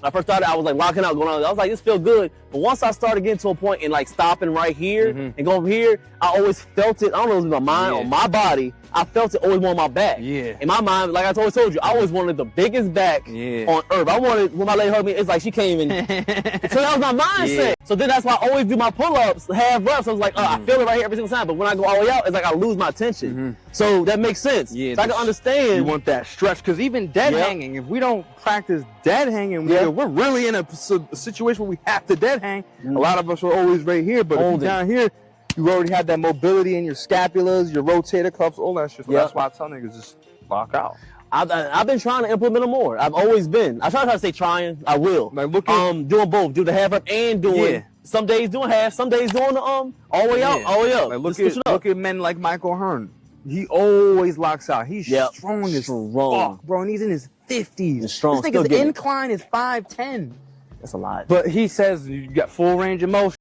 When I first started, I was like locking out, going on. I was like, this feel good. But once I started getting to a point and like stopping right here and going over here, I always felt it. I don't know if it was my mind or my body. I felt it always more on my back. Yeah. In my mind, like I always told you, I always wanted the biggest back on earth. I wanted, when my lady hugged me, it's like she can't even. So that was my mindset. So then that's why I always do my pull-ups, half reps. I was like, I feel it right here every single time. But when I go all the way out, it's like I lose my tension. So that makes sense. Yeah, so I can understand. You want that stretch, because even dead hanging, if we don't practice dead hanging, we're really in a situation where we have to dead hang. A lot of us are always right here, but if you're down here, you already have that mobility in your scapulas, your rotator cuffs, all that shit. So that's why I tell niggas just lock out. I've been trying to implement them more. I've always been. I try to say trying. I will. Like look at doing both, do the half rep and doing. Some days doing half, some days doing the all the way out, all the way up. Like look at men like Michael Hearn. He always locks out. He's strong as fuck, bro, and he's in his 50s. Strong. This nigga's incline is 5'10". That's a lot. But he says you got full range of motion.